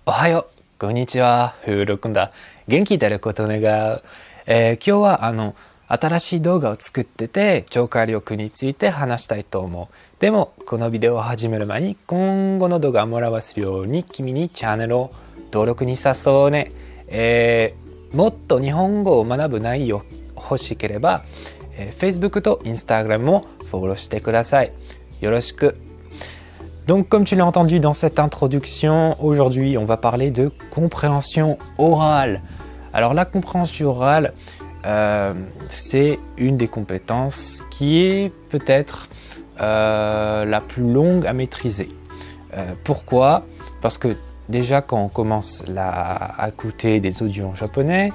おはよう、こんにちは、ふうろくんだ。元気であることを願う。今日は新しい動画を作ってて、聴解力について話したいと思う。でも、このビデオを始める前に、今後の動画をもらわせるように、君にチャンネルを登録に誘うね。もっと日本語を学ぶ内容欲しければ、Facebook と Instagram もフォローしてください。よろしく。Donc comme tu l'as entendu dans cette introduction, aujourd'hui on va parler de compréhension orale. Alors la compréhension orale, c'est une des compétences qui est peut-être la plus longue à maîtriser. Pourquoi? Parce que déjà quand on commence à écouter des audios en japonais,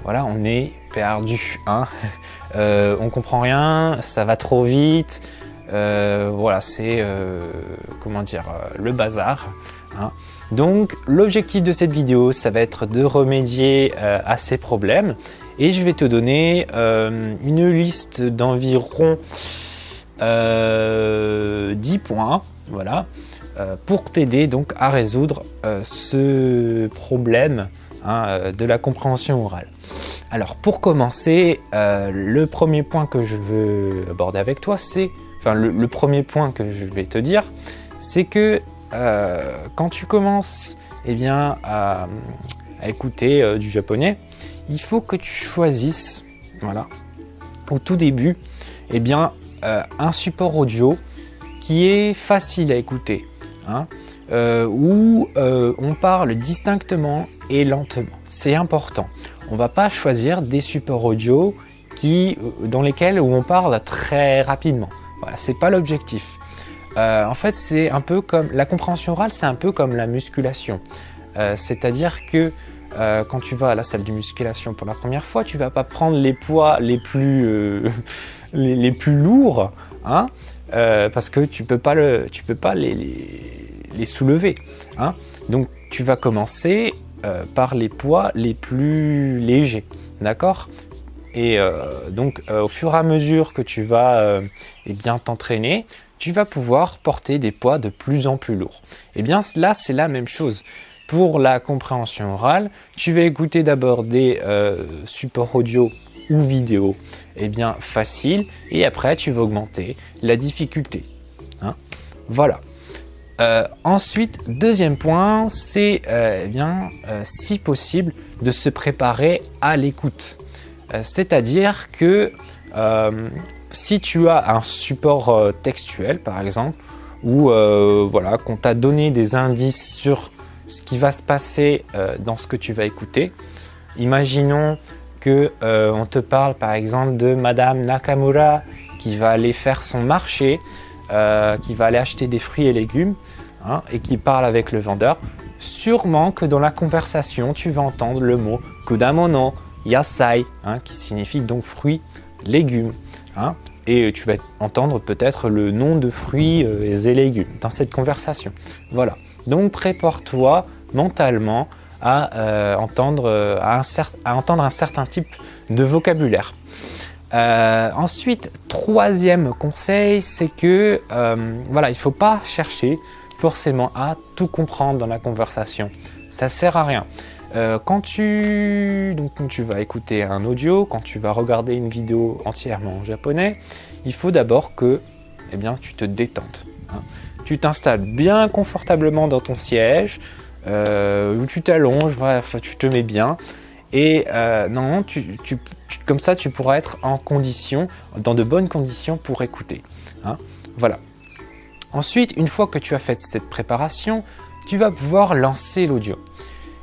voilà, on est perdu, hein. On comprend rien, ça va trop vite. Voilà, c'est comment dire, le bazar, hein. Donc l'objectif de cette vidéo, ça va être de remédier à ces problèmes et je vais te donner une liste d'environ 10 points, voilà, pour t'aider donc à résoudre ce problème, hein, de la compréhension orale. Alors pour commencer, le premier point que je veux aborder avec toi, c'est le premier point que je vais te dire, c'est que quand tu commences à écouter du japonais, il faut que tu choisisses, voilà, au tout début, un support audio qui est facile à écouter, hein, où on parle distinctement et lentement. C'est important. On ne va pas choisir des supports audio dans lesquels on parle très rapidement. Voilà, c'est pas l'objectif. En fait, c'est un peu comme la compréhension orale, c'est un peu comme la musculation. C'est-à-dire que quand tu vas à la salle de musculation pour la première fois, tu vas pas prendre les poids les plus lourds, hein, parce que tu peux pas les soulever, hein. Donc tu vas commencer par les poids les plus légers, d'accord? Et donc au fur et à mesure que tu vas t'entraîner, tu vas pouvoir porter des poids de plus en plus lourds. Et bien là, c'est la même chose. Pour la compréhension orale, tu vas écouter d'abord des supports audio ou vidéo faciles et après tu vas augmenter la difficulté, hein. Voilà. Ensuite, deuxième point, c'est si possible de se préparer à l'écoute. C'est-à-dire que si tu as un support textuel, par exemple, ou voilà, qu'on t'a donné des indices sur ce qui va se passer dans ce que tu vas écouter, imaginons que on te parle par exemple de Madame Nakamura qui va aller faire son marché, qui va aller acheter des fruits et légumes, hein, et qui parle avec le vendeur. Sûrement que dans la conversation, tu vas entendre le mot kudamono, yasai, hein, qui signifie donc fruits, légumes, hein, et tu vas entendre peut-être le nom de fruits et légumes dans cette conversation. Voilà. Donc prépare-toi mentalement à entendre un certain type de vocabulaire. Ensuite, troisième conseil, c'est que voilà, il ne faut pas chercher forcément à tout comprendre dans la conversation. Ça ne sert à rien. Quand tu vas écouter un audio, quand tu vas regarder une vidéo entièrement en japonais, il faut d'abord que tu te détendes, hein. Tu t'installes bien confortablement dans ton siège, où tu t'allonges, bref, tu te mets bien. Et non, comme ça, tu pourras être en condition, dans de bonnes conditions pour écouter, hein. Voilà. Ensuite, une fois que tu as fait cette préparation, tu vas pouvoir lancer l'audio.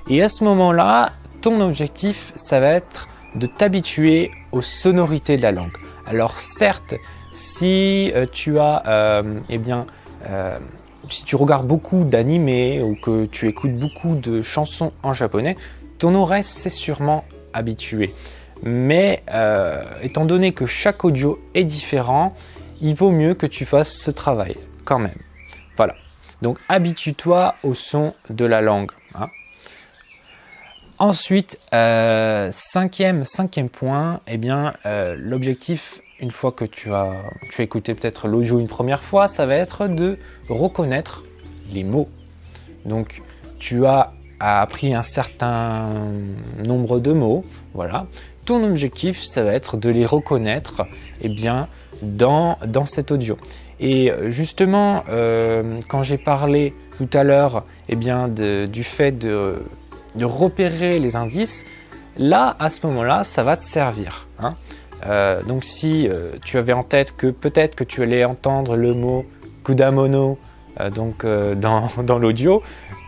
Et à ce moment-là, ton objectif, ça va être de t'habituer aux sonorités de la langue. Alors certes, si tu as, si tu regardes beaucoup d'animés ou que tu écoutes beaucoup de chansons en japonais, ton oreille s'est sûrement habituée. Mais étant donné que chaque audio est différent, il vaut mieux que tu fasses ce travail quand même. Voilà. Donc habitue-toi au son de la langue, hein. Ensuite, cinquième point, l'objectif, une fois que tu as écouté peut-être l'audio une première fois, ça va être de reconnaître les mots. Donc, tu as as appris un certain nombre de mots, voilà. Ton objectif, ça va être de les reconnaître eh bien, dans cet audio. Et justement, quand j'ai parlé tout à l'heure eh bien, du fait de repérer les indices, là, à ce moment-là, ça va te servir. Hein. Donc si tu avais en tête que peut-être que tu allais entendre le mot kudamono dans l'audio,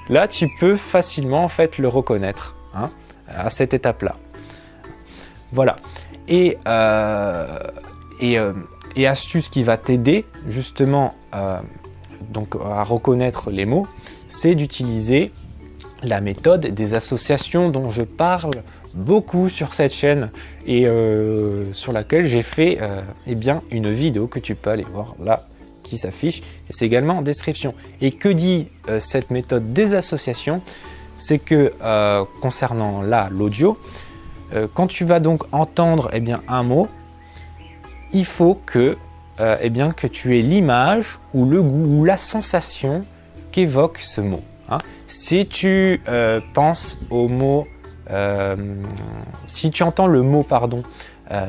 là, tu peux facilement en fait, le reconnaître hein, à cette étape-là. Voilà. Et astuce qui va t'aider justement donc à reconnaître les mots, c'est d'utiliser la méthode des associations dont je parle beaucoup sur cette chaîne et sur laquelle j'ai fait eh bien, une vidéo que tu peux aller voir là qui s'affiche et c'est également en description. Et que dit cette méthode des associations? C'est que concernant là l'audio, quand tu vas donc entendre eh bien, un mot, il faut que, eh bien, que tu aies l'image ou le goût ou la sensation qu'évoque ce mot. Hein. Si tu penses au mot, si tu entends le mot pardon,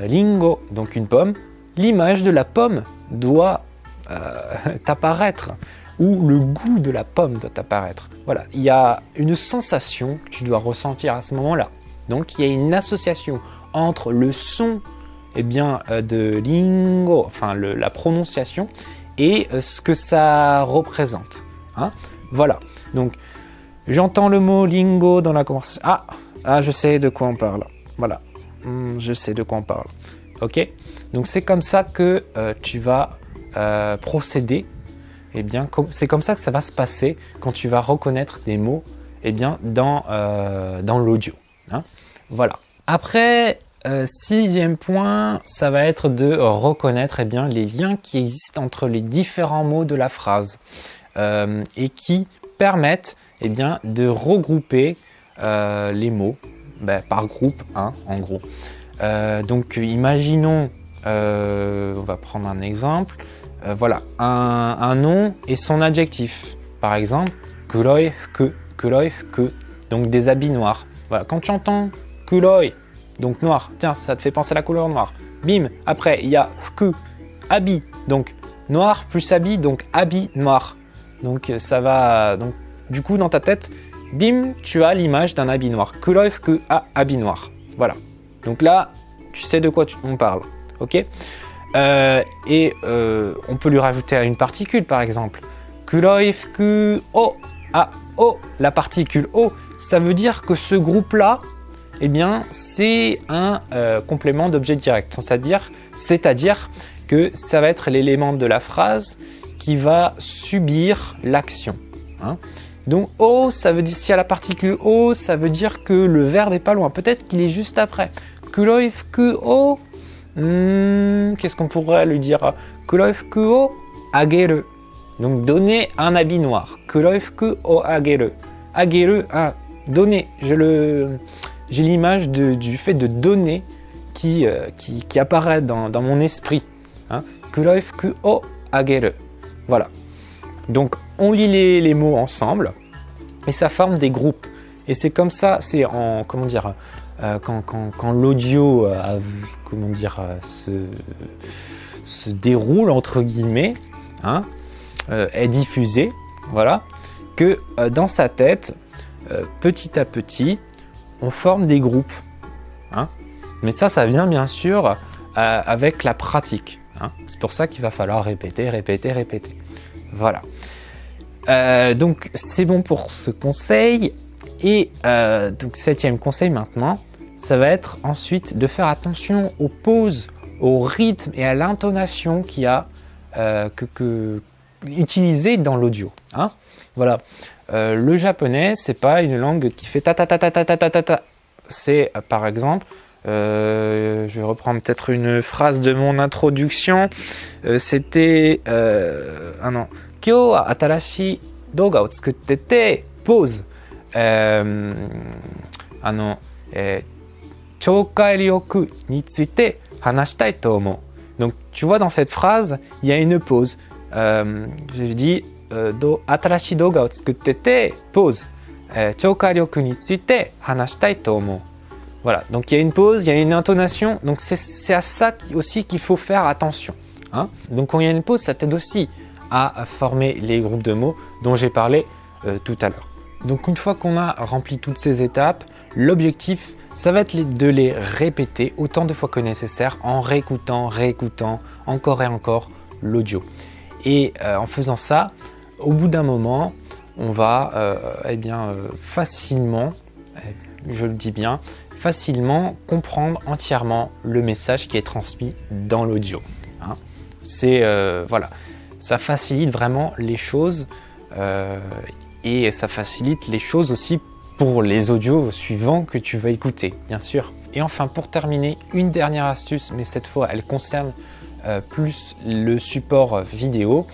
lingo, donc une pomme, l'image de la pomme doit t'apparaître ou le goût de la pomme doit t'apparaître. Voilà, il y a une sensation que tu dois ressentir à ce moment-là. Donc il y a une association entre le son eh bien, de lingo, enfin la prononciation, et ce que ça représente. Hein. Voilà, donc j'entends le mot lingo dans la conversation. Ah, je sais de quoi on parle. Voilà, je sais de quoi on parle. Ok, donc c'est comme ça que tu vas procéder. Eh bien, c'est comme ça que ça va se passer quand tu vas reconnaître des mots eh bien, dans l'audio. Hein. Voilà. Après, sixième point, ça va être de reconnaître eh bien, les liens qui existent entre les différents mots de la phrase et qui permettent eh bien, de regrouper les mots par groupe 1 en gros. Donc imaginons, on va prendre un exemple, voilà, un nom et son adjectif. Par exemple, kuroi fuku, donc des habits noirs. Voilà, quand tu entends kuroi, donc noir, tiens, ça te fait penser à la couleur noire. Bim, après il y a fuku, habit, donc noir plus habit, donc habit noir. Donc ça va, donc du coup dans ta tête, bim, tu as l'image d'un habit noir. Kuroi fuku, habit noir. Voilà. Donc là, tu sais de quoi on parle, ok. On peut lui rajouter une particule par exemple. Kuroi fuku o, o, la particule o, ça veut dire que ce groupe-là, eh bien, c'est un complément d'objet direct. C'est-à-dire que ça va être l'élément de la phrase qui va subir l'action. Hein. Donc, O, ça veut dire, s'il y a la particule O, ça veut dire que le verbe n'est pas loin. Peut-être qu'il est juste après. Kuroi fuku o, qu'est-ce qu'on pourrait lui dire? Kuroi fuku o ageru. Donc, donner un habit noir. Kuroi fuku o ageru. Ageru, donner. J'ai l'image du fait de donner qui apparaît dans mon esprit. Hein. Kuroi fuku o ageru. Voilà. Donc, on lit les mots ensemble et ça forme des groupes. Et c'est comme ça, c'est en, comment dire, quand l'audio, comment dire, se déroule, entre guillemets, hein, est diffusé, voilà, que dans sa tête, petit à petit, on forme des groupes. Hein. Mais ça vient bien sûr avec la pratique. Hein. C'est pour ça qu'il va falloir répéter. Voilà. Donc c'est bon pour ce conseil. Et donc septième conseil maintenant, ça va être ensuite de faire attention aux pauses, au rythme et à l'intonation qu'il y a utilisé dans l'audio. Hein. Voilà. Le japonais, c'est pas une langue qui fait ta ta ta ta ta ta ta ta ta. C'est par exemple, je vais reprendre peut-être une phrase de mon introduction. C'était non. Kyou wa atarashi douga o tsukutte te pause. Choukai ryoku ni tsuite hanashitai to omou. Donc tu vois dans cette phrase, il y a une pause. Je dis atarashi douga o tsukutte te pause. Choukaryoku ni tsuite hanashitai to omou. Voilà, donc il y a une pause, il y a une intonation, donc c'est à ça aussi qu'il faut faire attention. Hein. Donc quand il y a une pause, ça t'aide aussi à former les groupes de mots dont j'ai parlé tout à l'heure. Donc une fois qu'on a rempli toutes ces étapes, l'objectif, ça va être de les répéter autant de fois que nécessaire en réécoutant encore et encore l'audio. Et en faisant ça, au bout d'un moment, on va facilement, je le dis bien, facilement comprendre entièrement le message qui est transmis dans l'audio. Hein. Voilà, ça facilite vraiment les choses et ça facilite les choses aussi pour les audios suivants que tu vas écouter, bien sûr. Et enfin, pour terminer, une dernière astuce, mais cette fois, elle concerne plus le support vidéo.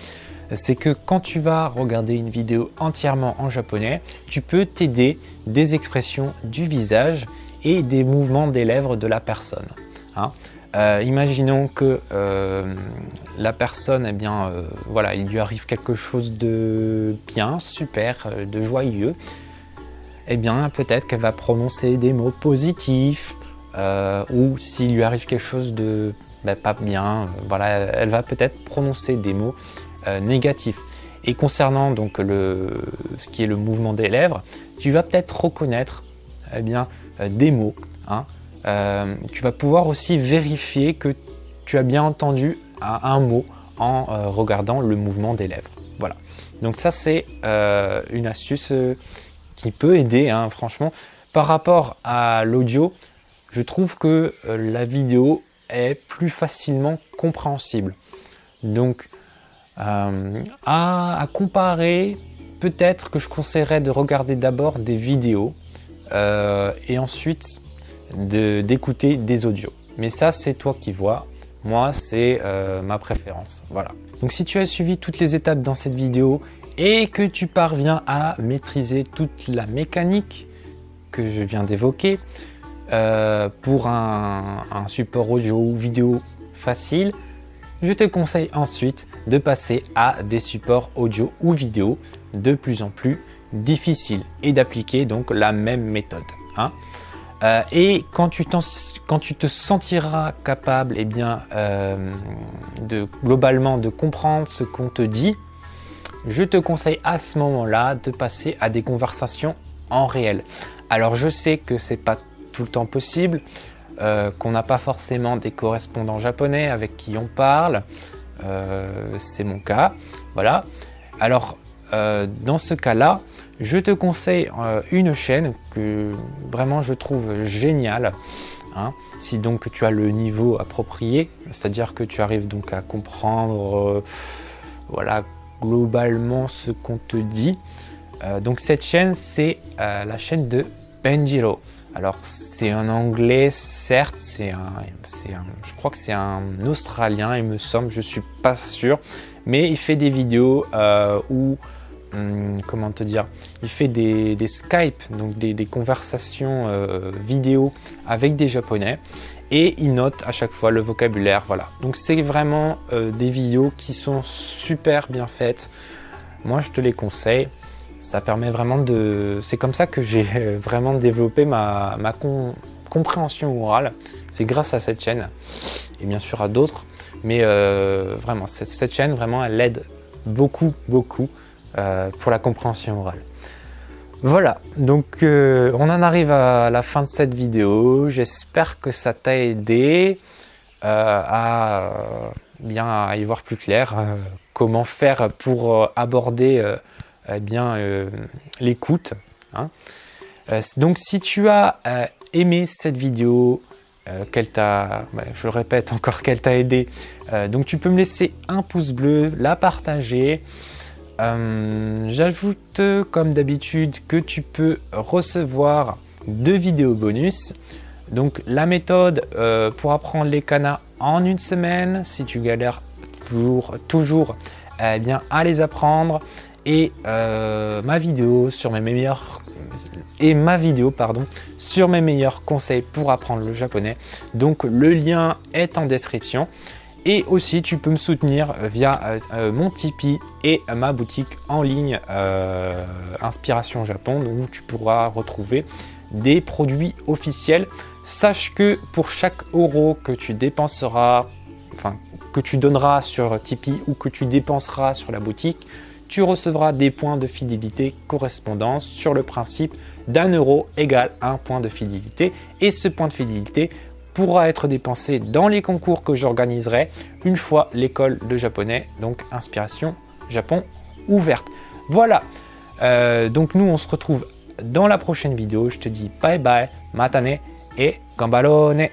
C'est que quand tu vas regarder une vidéo entièrement en japonais, tu peux t'aider des expressions du visage et des mouvements des lèvres de la personne. Hein. Imaginons que la personne, voilà, il lui arrive quelque chose de bien, super, de joyeux. Peut-être qu'elle va prononcer des mots positifs ou s'il lui arrive quelque chose de pas bien, voilà, elle va peut-être prononcer des mots négatifs. Et concernant donc ce qui est le mouvement des lèvres, tu vas peut-être reconnaître des mots. Hein. Tu vas pouvoir aussi vérifier que tu as bien entendu un mot en regardant le mouvement des lèvres. Voilà. Donc ça c'est une astuce qui peut aider, hein, franchement. Par rapport à l'audio, je trouve que la vidéo est plus facilement compréhensible. Donc à comparer, peut-être que je conseillerais de regarder d'abord des vidéos et ensuite d'écouter des audios. Mais ça, c'est toi qui vois. Moi, c'est ma préférence. Voilà. Donc si tu as suivi toutes les étapes dans cette vidéo et que tu parviens à maîtriser toute la mécanique que je viens d'évoquer pour un support audio ou vidéo facile, je te conseille ensuite de passer à des supports audio ou vidéo de plus en plus difficiles et d'appliquer donc la même méthode. Hein. Et quand tu te sentiras capable globalement de comprendre ce qu'on te dit, je te conseille à ce moment-là de passer à des conversations en réel. Alors je sais que c'est pas tout le temps possible, qu'on n'a pas forcément des correspondants japonais avec qui on parle, c'est mon cas, voilà. Alors dans ce cas-là, je te conseille une chaîne que vraiment je trouve géniale, hein, si donc tu as le niveau approprié, c'est-à-dire que tu arrives donc à comprendre voilà, globalement ce qu'on te dit. Donc cette chaîne, c'est la chaîne de Benjiro. Alors c'est en anglais, certes, je crois que c'est un Australien, il me semble, je suis pas sûr, mais il fait des vidéos où, comment te dire, il fait des Skype, donc des conversations vidéo avec des Japonais, et il note à chaque fois le vocabulaire, voilà. Donc c'est vraiment des vidéos qui sont super bien faites. Moi je te les conseille. Ça permet vraiment c'est comme ça que j'ai vraiment développé ma compréhension orale. C'est grâce à cette chaîne et bien sûr à d'autres. Mais vraiment, cette chaîne, vraiment, elle aide beaucoup pour la compréhension orale. Voilà, donc on en arrive à la fin de cette vidéo. J'espère que ça t'a aidé à y voir plus clair. Comment faire pour aborder l'écoute. Hein. Donc si tu as aimé cette vidéo, je le répète encore, qu'elle t'a aidé, donc tu peux me laisser un pouce bleu, la partager. J'ajoute comme d'habitude que tu peux recevoir 2 vidéos bonus. Donc la méthode pour apprendre les kanas en une semaine, si tu galères toujours à les apprendre. Et ma vidéo sur mes meilleurs conseils pour apprendre le japonais. Donc le lien est en description. Et aussi, tu peux me soutenir via mon Tipeee et ma boutique en ligne Inspiration Japon, où tu pourras retrouver des produits officiels. Sache que pour chaque euro que tu dépenseras, enfin que tu donneras sur Tipeee ou que tu dépenseras sur la boutique, tu recevras des points de fidélité correspondants sur le principe d'1 € égale 1 point de fidélité. Et ce point de fidélité pourra être dépensé dans les concours que j'organiserai une fois l'école de japonais, donc Inspiration Japon, ouverte. Voilà, donc nous on se retrouve dans la prochaine vidéo. Je te dis bye bye, matane et gambarone.